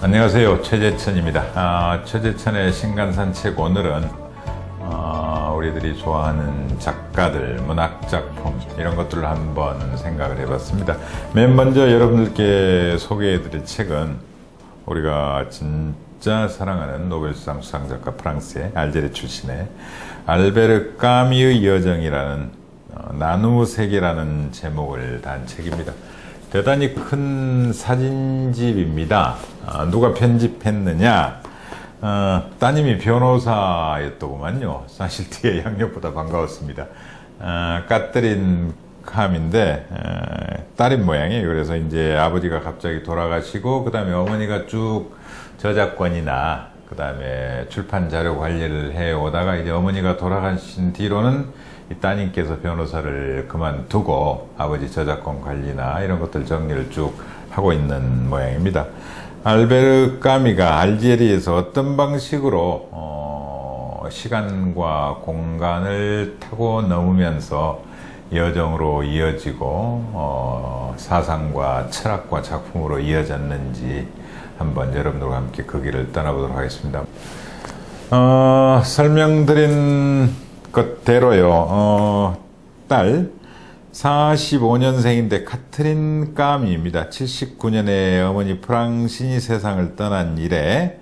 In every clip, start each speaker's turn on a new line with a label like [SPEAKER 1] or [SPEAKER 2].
[SPEAKER 1] 안녕하세요, 최재천입니다. 최재천의 신간산책. 오늘은 우리들이 좋아하는 작가들, 문학작품 이런 것들을 한번 생각을 해봤습니다. 맨 먼저 여러분들께 소개해드릴 책은 우리가 진짜 사랑하는 노벨수상 수상작가, 프랑스의 알제리 출신의 알베르 까미의 여정이라는 나누의 세계라는 제목을 단 책입니다. 대단히 큰 사진집입니다. 누가 편집했느냐? 따님이 변호사였더구만요. 사실 뒤에 양력보다 반가웠습니다. 까트린 캄인데 딸인 모양이에요. 그래서 이제 아버지가 갑자기 돌아가시고 그 다음에 어머니가 쭉 저작권이나 그 다음에 출판 자료 관리를 해오다가 이제 어머니가 돌아가신 뒤로는 이 따님께서 변호사를 그만두고 아버지 저작권 관리나 이런 것들 정리를 쭉 하고 있는 모양입니다. 알베르 까미가 알제리에서 어떤 방식으로 시간과 공간을 타고 넘으면서 여정으로 이어지고 사상과 철학과 작품으로 이어졌는지 한번 여러분들과 함께 그 길을 떠나보도록 하겠습니다. 설명드린 것대로요. 딸 45년생인데 카트린 까미입니다. 79년에 어머니 프랑신이 세상을 떠난 이래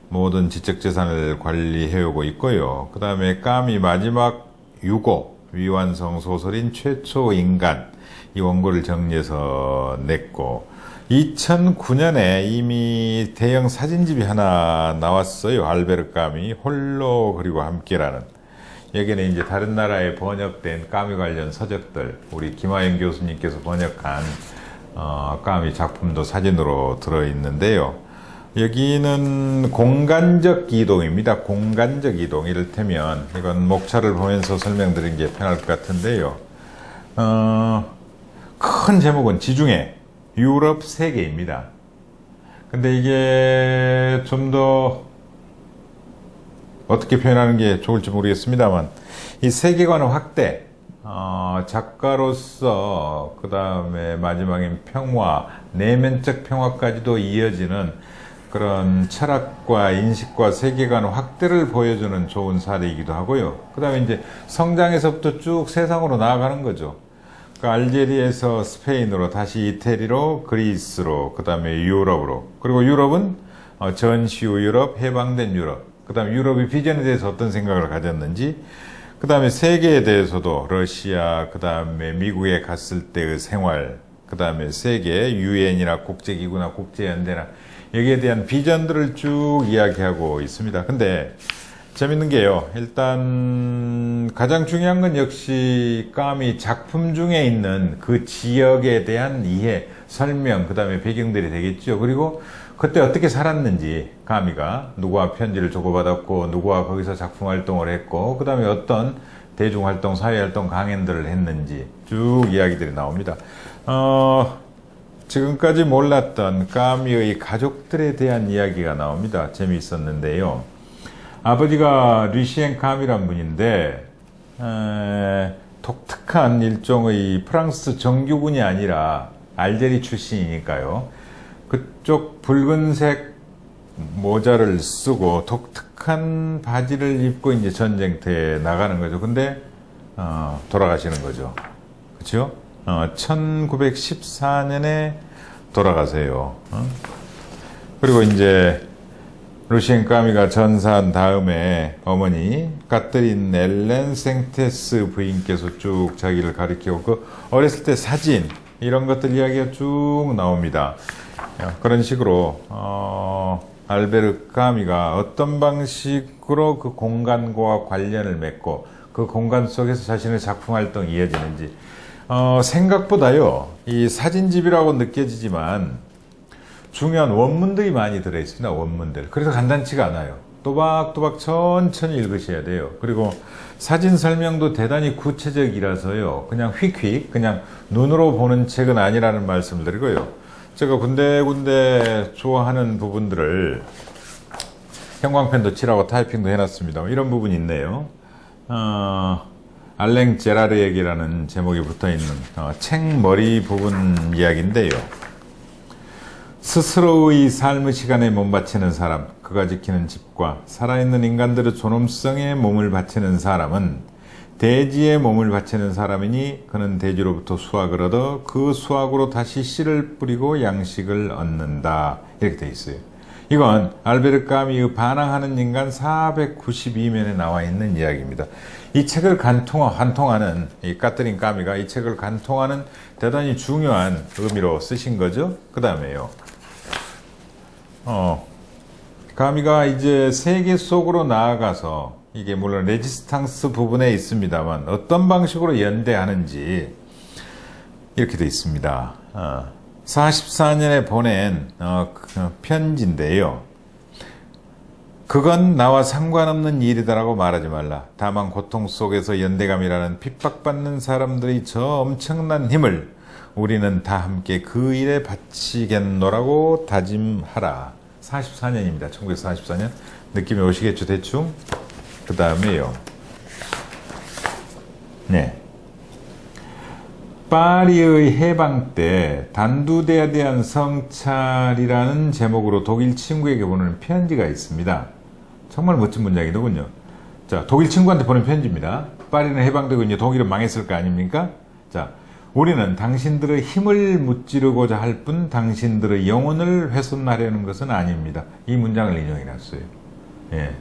[SPEAKER 1] 모든 지적재산을 관리해오고 있고요. 그 다음에 까미 마지막 유고, 위완성 소설인 최초 인간, 이 원고를 정리해서 냈고 2009년에 이미 대형 사진집이 하나 나왔어요. 알베르 까미 홀로 그리고 함께라는. 여기는 이제 다른 나라에 번역된 까미 관련 서적들, 우리 김하영 교수님께서 번역한 까미 작품도 사진으로 들어있는데요. 여기는 공간적 이동입니다. 공간적 이동. 이를테면 이건 목차를 보면서 설명드리는 게 편할 것 같은데요. 큰 제목은 지중해, 유럽 세계입니다. 근데 이게 좀 더 어떻게 표현하는 게 좋을지 모르겠습니다만 이 세계관의 확대, 작가로서 그 다음에 마지막인 평화, 내면적 평화까지도 이어지는 그런 철학과 인식과 세계관 확대를 보여주는 좋은 사례이기도 하고요. 그 다음에 이제 성장에서부터 쭉 세상으로 나아가는 거죠. 그러니까 알제리에서 스페인으로, 다시 이태리로, 그리스로, 그 다음에 유럽으로, 그리고 유럽은 전시후 유럽, 해방된 유럽, 그 다음에 유럽의 비전에 대해서 어떤 생각을 가졌는지, 그 다음에 세계에 대해서도 러시아, 그 다음에 미국에 갔을 때의 생활, 그 다음에 세계, 유엔이나 국제기구나 국제연대나 여기에 대한 비전들을 쭉 이야기하고 있습니다. 근데 재밌는 게요. 일단 가장 중요한 건 역시 까미 작품 중에 있는 그 지역에 대한 이해, 설명, 그 다음에 배경들이 되겠죠. 그리고 그때 어떻게 살았는지, 까미가 누구와 편지를 주고받았고 누구와 거기서 작품 활동을 했고 그 다음에 어떤 대중활동, 사회활동 강연들을 했는지 쭉 이야기들이 나옵니다. 지금까지 몰랐던 까미의 가족들에 대한 이야기가 나옵니다. 재미있었는데요. 아버지가 류시엔 까미란 분인데 독특한 일종의 프랑스 정규군이 아니라 알제리 출신이니까요. 그쪽 붉은색 모자를 쓰고 독특한 바지를 입고 이제 전쟁터에 나가는 거죠. 근데 돌아가시는 거죠. 그렇죠? 1914년에 돌아가세요. 그리고 이제 루시엔 까미가 전사한 다음에 어머니 까트린 엘렌 생테스 부인께서 쭉 자기를 가리키고 그 어렸을 때 사진 이런 것들 이야기가 쭉 나옵니다. 그런 식으로 알베르 까미가 어떤 방식으로 그 공간과 관련을 맺고 그 공간 속에서 자신의 작품 활동이 이어지는지 생각보다요 이 사진집이라고 느껴지지만 중요한 원문들이 많이 들어있습니다. 원문들. 그래서 간단치가 않아요. 또박또박 천천히 읽으셔야 돼요. 그리고 사진 설명도 대단히 구체적이라서요 그냥 휙휙 그냥 눈으로 보는 책은 아니라는 말씀을 드리고요. 제가 군데군데 좋아하는 부분들을 형광펜도 칠하고 타이핑도 해놨습니다. 이런 부분이 있네요. 알랭 제라르 얘기라는 제목이 붙어있는 책 머리 부분 이야기인데요. 스스로의 삶의 시간에 몸 바치는 사람, 그가 지키는 집과 살아있는 인간들의 존엄성에 몸을 바치는 사람은 대지에 몸을 바치는 사람이니 그는 대지로부터 수확을 얻어 그 수확으로 다시 씨를 뿌리고 양식을 얻는다. 이렇게 돼 있어요. 이건 알베르 까미의 반항하는 인간 492면에 나와 있는 이야기입니다. 이 책을 관통하는 이 까트린 까미가 이 책을 관통하는 대단히 중요한 의미로 쓰신 거죠. 그 다음에요. 까미가 이제 세계 속으로 나아가서 이게 물론 레지스탕스 부분에 있습니다만 어떤 방식으로 연대하는지 이렇게 되어 있습니다. 44년에 보낸 편지인데요. 그건 나와 상관없는 일이다라고 말하지 말라. 다만 고통 속에서 연대감이라는 핍박받는 사람들이 저 엄청난 힘을 우리는 다 함께 그 일에 바치겠노라고 다짐하라. 44년입니다. 1944년. 느낌이 오시겠죠, 대충? 그 다음에요. 네. 파리의 해방 때 단두대에 대한 성찰이라는 제목으로 독일 친구에게 보내는 편지가 있습니다. 정말 멋진 문장이더군요. 자, 독일 친구한테 보낸 편지입니다. 파리는 해방되고 이제 독일은 망했을 거 아닙니까? 자, 우리는 당신들의 힘을 무찌르고자 할 뿐 당신들의 영혼을 훼손하려는 것은 아닙니다. 이 문장을 인용해놨어요. 예.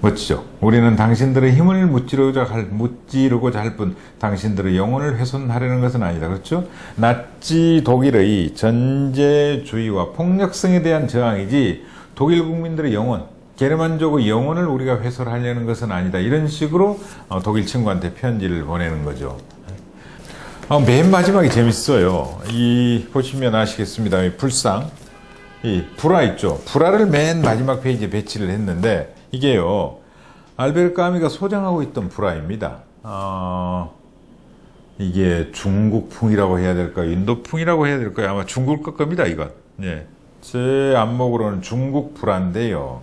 [SPEAKER 1] 멋지죠? 우리는 당신들의 힘을 무찌르고자 할 뿐 당신들의 영혼을 훼손하려는 것은 아니다. 그렇죠? 나치 독일의 전제주의와 폭력성에 대한 저항이지 독일 국민들의 영혼, 게르만족의 영혼을 우리가 훼손하려는 것은 아니다. 이런 식으로 독일 친구한테 편지를 보내는 거죠. 맨 마지막이 재밌어요. 보시면 아시겠습니다. 이 불상, 이 불화 있죠? 불화를 맨 마지막 페이지에 배치를 했는데 이게요, 알베르 까미가 소장하고 있던 불화입니다. 이게 중국풍이라고 해야 될까요? 인도풍이라고 해야 될까요? 아마 중국 것 겁니다, 이건. 예. 제 안목으로는 중국 불화인데요.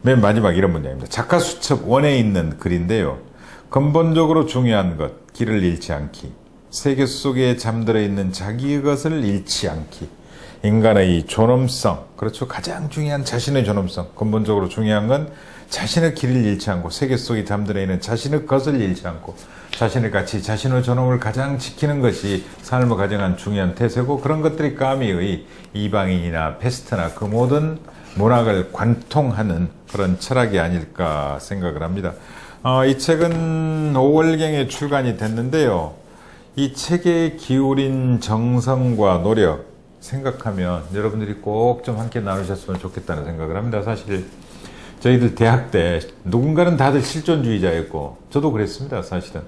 [SPEAKER 1] 맨 마지막 이런 문장입니다. 작가 수첩 원에 있는 글인데요. 근본적으로 중요한 것, 길을 잃지 않기. 세계 속에 잠들어 있는 자기의 것을 잃지 않기. 인간의 존엄성, 그렇죠. 가장 중요한 자신의 존엄성. 근본적으로 중요한 건 자신의 길을 잃지 않고 세계 속에 잠들어 있는 자신의 것을 잃지 않고 자신의 가치, 자신의 존엄을 가장 지키는 것이 삶의 가장 중요한 태세고, 그런 것들이 까미의 이방인이나 페스트나 그 모든 문학을 관통하는 그런 철학이 아닐까 생각을 합니다. 이 책은 5월경에 출간이 됐는데요. 이 책에 기울인 정성과 노력 생각하면 여러분들이 꼭 좀 함께 나누셨으면 좋겠다는 생각을 합니다. 사실 저희들 대학 때 누군가는 다들 실존주의자였고 저도 그랬습니다. 사실은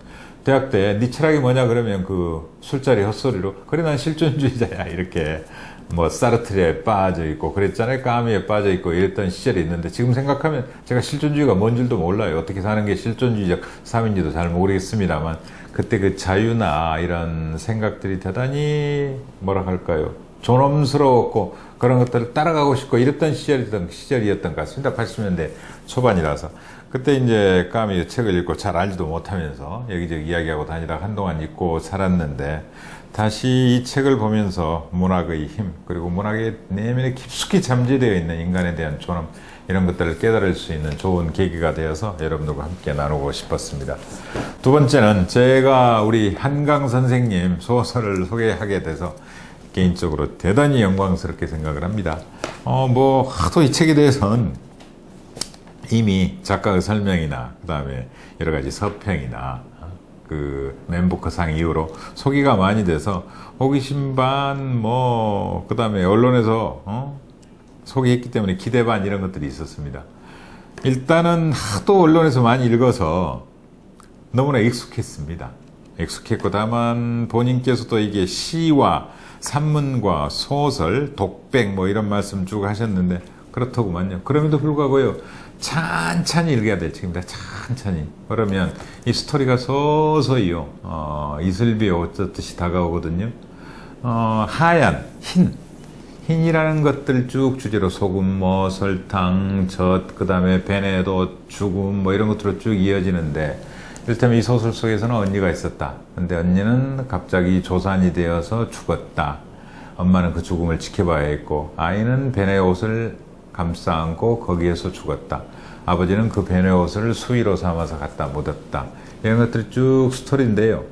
[SPEAKER 1] 대학 때 네 철학이 뭐냐 그러면 그 술자리 헛소리로 그래 난 실존주의자야 이렇게 뭐 사르트르에 빠져 있고 그랬잖아요. 까미에 빠져 있고 이랬던 시절이 있는데 지금 생각하면 제가 실존주의가 뭔 줄도 몰라요. 어떻게 사는 게 실존주의적 삶인지도 잘 모르겠습니다만 그때 그 자유나 이런 생각들이 대단히 뭐라 할까요? 존엄스러웠고 그런 것들을 따라가고 싶고 이랬던 시절이었던 것 같습니다. 80년대 초반이라서. 그때 이제 까미 책을 읽고 잘 알지도 못하면서 여기저기 이야기하고 다니다가 한동안 잊고 살았는데 다시 이 책을 보면서 문학의 힘, 그리고 문학의 내면에 깊숙이 잠재되어 있는 인간에 대한 존엄, 이런 것들을 깨달을 수 있는 좋은 계기가 되어서 여러분들과 함께 나누고 싶었습니다. 두 번째는 제가 우리 한강 선생님 소설을 소개하게 돼서 개인적으로 대단히 영광스럽게 생각을 합니다. 하도 이 책에 대해서는 이미 작가의 설명이나 그 다음에 여러 가지 서평이나 그 맨부커상 이후로 소개가 많이 돼서 호기심 반 그 다음에 언론에서 소개했기 때문에 기대 반 이런 것들이 있었습니다. 일단은 하도 언론에서 많이 읽어서 너무나 익숙했습니다. 익숙했고 다만 본인께서도 이게 시와 산문과 소설, 독백 이런 말씀 쭉 하셨는데 그렇더구만요. 그럼에도 불구하고요. 찬찬히 읽어야 될 책입니다. 찬찬히. 그러면 이 스토리가 서서히요. 이슬비에 어쩌듯이 다가오거든요. 하얀, 흰이라는 것들 쭉 주제로 소금, 설탕, 젖, 그 다음에 베네도, 죽음 이런 것들로 쭉 이어지는데 이를테면 이 소설 속에서는 언니가 있었다. 근데 언니는 갑자기 조산이 되어서 죽었다. 엄마는 그 죽음을 지켜봐야 했고 아이는 벤의 옷을 감싸 안고 거기에서 죽었다. 아버지는 그 벤의 옷을 수의로 삼아서 갖다 묻었다. 이런 것들이 쭉 스토리인데요.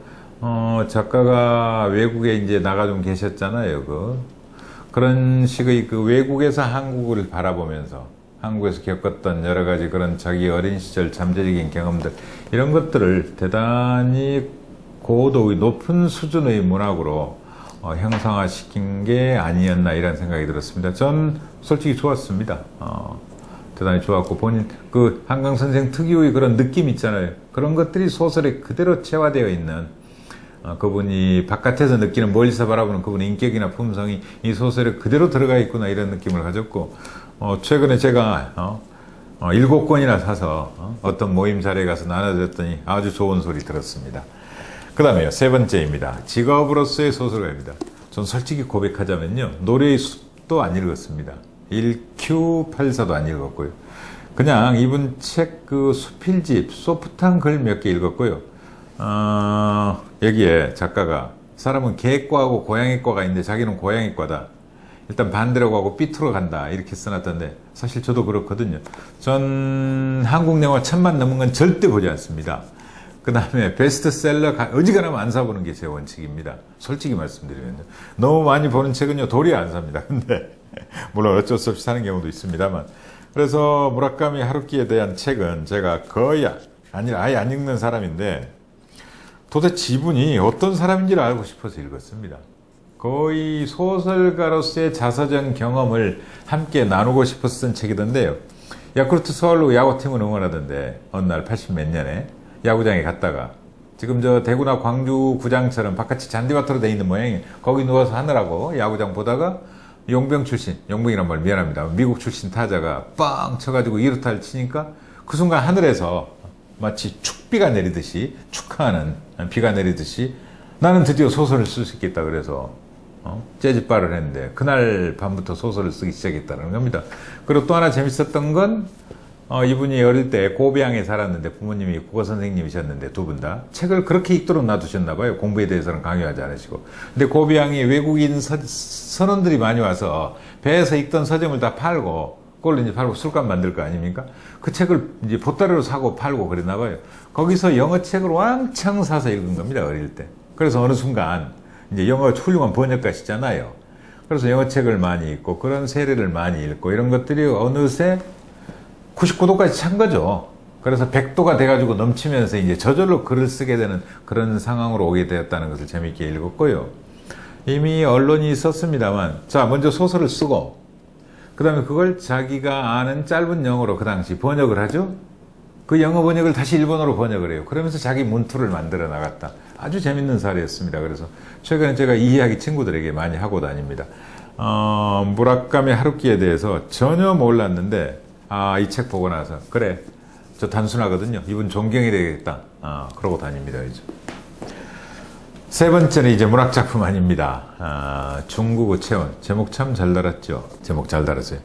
[SPEAKER 1] 작가가 외국에 이제 나가 좀 계셨잖아요. 그런 식의 그 외국에서 한국을 바라보면서 한국에서 겪었던 여러 가지 그런 자기 어린 시절 잠재적인 경험들, 이런 것들을 대단히 고도의 높은 수준의 문학으로 형상화시킨 게 아니었나 이런 생각이 들었습니다. 전 솔직히 좋았습니다. 대단히 좋았고, 본인 그 한강 선생 특유의 그런 느낌 있잖아요. 그런 것들이 소설에 그대로 체화되어 있는, 그분이 바깥에서 느끼는, 멀리서 바라보는 그분의 인격이나 품성이 이 소설에 그대로 들어가 있구나 이런 느낌을 가졌고, 최근에 제가 7권이나 사서 어떤 모임 자리에 가서 나눠드렸더니 아주 좋은 소리 들었습니다. 그 다음에요, 세 번째입니다. 직업으로서의 소설가입니다. 전 솔직히 고백하자면요, 노래의 숲도 안 읽었습니다. 1Q84도 안 읽었고요. 그냥 이분 책 그 수필집, 소프트한 글 몇 개 읽었고요. 여기에 작가가 사람은 개과하고 고양이과가 있는데 자기는 고양이과다. 일단 반대로 가고 삐뚤어 간다. 이렇게 써놨던데 사실 저도 그렇거든요. 전 한국 영화 1000만 넘은 건 절대 보지 않습니다. 그 다음에 베스트셀러 어지간하면 안 사보는 게 제 원칙입니다. 솔직히 말씀드리면 너무 많이 보는 책은요 도리어 안 삽니다. 근데 물론 어쩔 수 없이 사는 경우도 있습니다만, 그래서 무라카미 하루키에 대한 책은 제가 거의 아예 안 읽는 사람인데 도대체 이분이 어떤 사람인지를 알고 싶어서 읽었습니다. 거의 소설가로서의 자서전 경험을 함께 나누고 싶어서 쓴 책이던데요. 야쿠르트 서울로 야구팀을 응원하던데 어느 날 80 몇 년에 야구장에 갔다가 지금 저 대구나 광주 구장처럼 바깥이 잔디밭으로 돼 있는 모양이, 거기 누워서 하느라고 야구장 보다가 용병 출신, 용병이란 말 미안합니다, 미국 출신 타자가 빵 쳐가지고 2루타를 치니까 그 순간 하늘에서 마치 축비가 내리듯이, 축하하는 비가 내리듯이 나는 드디어 소설을 쓸 수 있겠다 그래서 재즈바를 했는데 그날 밤부터 소설을 쓰기 시작했다는 겁니다. 그리고 또 하나 재밌었던 건 이분이 어릴 때 고비양에 살았는데 부모님이 국어 선생님이셨는데 두 분 다 책을 그렇게 읽도록 놔두셨나 봐요. 공부에 대해서는 강요하지 않으시고. 근데 고비양이 외국인 선원들이 많이 와서 배에서 읽던 서점을 다 팔고, 그걸로 이제 팔고 술값 만들 거 아닙니까? 그 책을 이제 보따리로 사고 팔고 그랬나 봐요. 거기서 영어 책을 왕창 사서 읽은 겁니다, 어릴 때. 그래서 어느 순간 이제 영어 훌륭한 번역가시잖아요. 그래서 영어 책을 많이 읽고 그런 세례를 많이 읽고 이런 것들이 어느새 99도까지 찬 거죠. 그래서 100도가 돼가지고 넘치면서 이제 저절로 글을 쓰게 되는 그런 상황으로 오게 되었다는 것을 재미있게 읽었고요. 이미 언론이 있었습니다만, 자, 먼저 소설을 쓰고, 그 다음에 그걸 자기가 아는 짧은 영어로 그 당시 번역을 하죠. 그 영어 번역을 다시 일본어로 번역을 해요. 그러면서 자기 문투를 만들어 나갔다. 아주 재밌는 사례였습니다. 그래서 최근에 제가 이 이야기 친구들에게 많이 하고 다닙니다. 무라카미 하루키에 대해서 전혀 몰랐는데, 이 책 보고 나서 그래, 저 단순하거든요. 이분 존경이 되겠다. 그러고 다닙니다. 이제. 세 번째는 이제 문학 작품 아닙니다. 중국의 체온. 제목 참 잘 달았죠. 제목 잘 달았어요.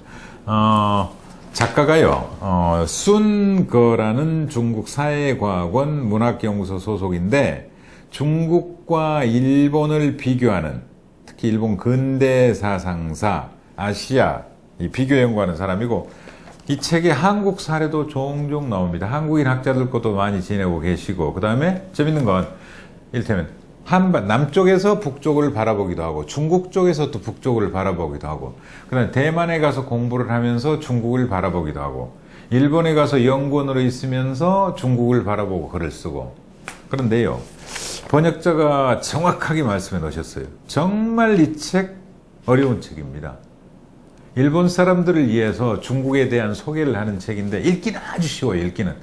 [SPEAKER 1] 작가가요, 순거라는 중국 사회과학원 문학연구소 소속인데 중국과 일본을 비교하는, 특히 일본 근대 사상사, 아시아 이 비교 연구하는 사람이고, 이 책에 한국 사례도 종종 나옵니다. 한국인 학자들 것도 많이 지내고 계시고, 그 다음에 재밌는 건 이를테면 남쪽에서 북쪽을 바라보기도 하고 중국 쪽에서 또 북쪽을 바라보기도 하고, 그 다음에 대만에 가서 공부를 하면서 중국을 바라보기도 하고, 일본에 가서 연구원으로 있으면서 중국을 바라보고 글을 쓰고. 그런데요, 번역자가 정확하게 말씀해 놓으셨어요. 정말 이 책 어려운 책입니다. 일본 사람들을 위해서 중국에 대한 소개를 하는 책인데 읽기는 아주 쉬워요. 읽기는.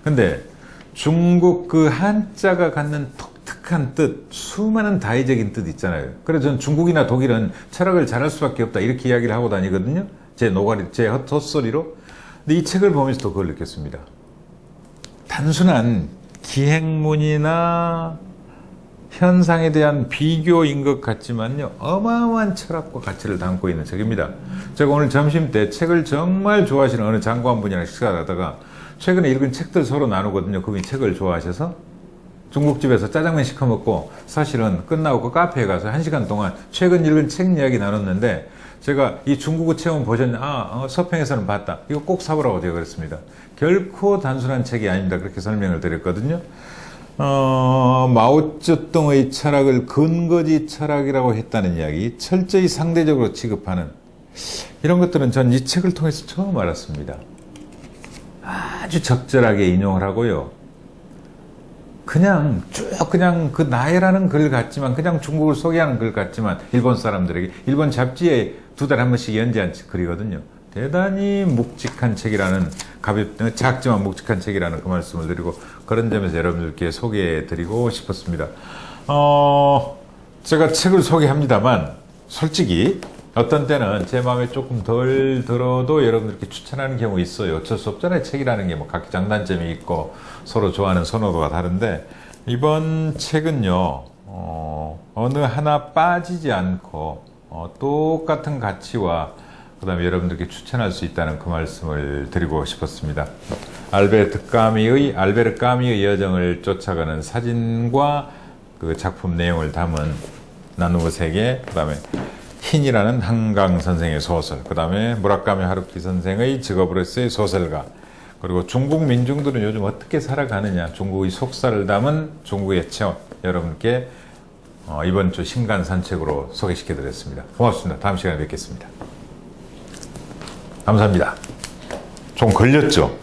[SPEAKER 1] 근데 중국 그 한자가 갖는 독특한 뜻, 수많은 다의적인 뜻 있잖아요. 그래서 저는 중국이나 독일은 철학을 잘할 수밖에 없다 이렇게 이야기를 하고 다니거든요. 제 노가리, 제 헛소리로. 근데 이 책을 보면서도 그걸 느꼈습니다. 단순한 기행문이나 현상에 대한 비교인 것 같지만요, 어마어마한 철학과 가치를 담고 있는 책입니다. 제가 오늘 점심 때 책을 정말 좋아하시는 어느 장관분이랑 식사를 하다가 최근에 읽은 책들 서로 나누거든요. 그분이 책을 좋아하셔서 중국집에서 짜장면 시켜 먹고 사실은 끝나고 그 카페에 가서 1시간 동안 최근 읽은 책 이야기 나눴는데 제가 이 중국어 체험 보셨냐? 서평에서는 봤다. 이거 꼭 사보라고 제가 그랬습니다. 결코 단순한 책이 아닙니다. 그렇게 설명을 드렸거든요. 마오쩌둥의 철학을 근거지 철학이라고 했다는 이야기, 철저히 상대적으로 취급하는 이런 것들은 전 이 책을 통해서 처음 알았습니다. 아주 적절하게 인용을 하고요. 그냥 그 나해라는 글 같지만, 그냥 중국을 소개하는 글 같지만, 일본 사람들에게, 일본 잡지에 2달에 한 번씩 연재한 글이거든요. 대단히 묵직한 책이라는, 작지만 묵직한 책이라는 그 말씀을 드리고, 그런 점에서 여러분들께 소개해 드리고 싶었습니다. 제가 책을 소개합니다만, 솔직히, 어떤 때는 제 마음에 조금 덜 들어도 여러분들께 추천하는 경우 있어요. 어쩔 수 없잖아요. 책이라는 게 뭐 각기 장단점이 있고 서로 좋아하는 선호도가 다른데, 이번 책은요, 어느 하나 빠지지 않고 똑같은 가치와 그 다음에 여러분들께 추천할 수 있다는 그 말씀을 드리고 싶었습니다. 알베르 까미의 여정을 쫓아가는 사진과 그 작품 내용을 담은 나누어 세계, 그 다음에 흰이라는 한강 선생의 소설, 그 다음에 무라카미 하루키 선생의 직업으로서의 소설가, 그리고 중국 민중들은 요즘 어떻게 살아가느냐, 중국의 속사를 담은 중국의 체험, 여러분께 이번 주 신간 산책으로 소개시켜 드렸습니다. 고맙습니다. 다음 시간에 뵙겠습니다. 감사합니다. 좀 걸렸죠?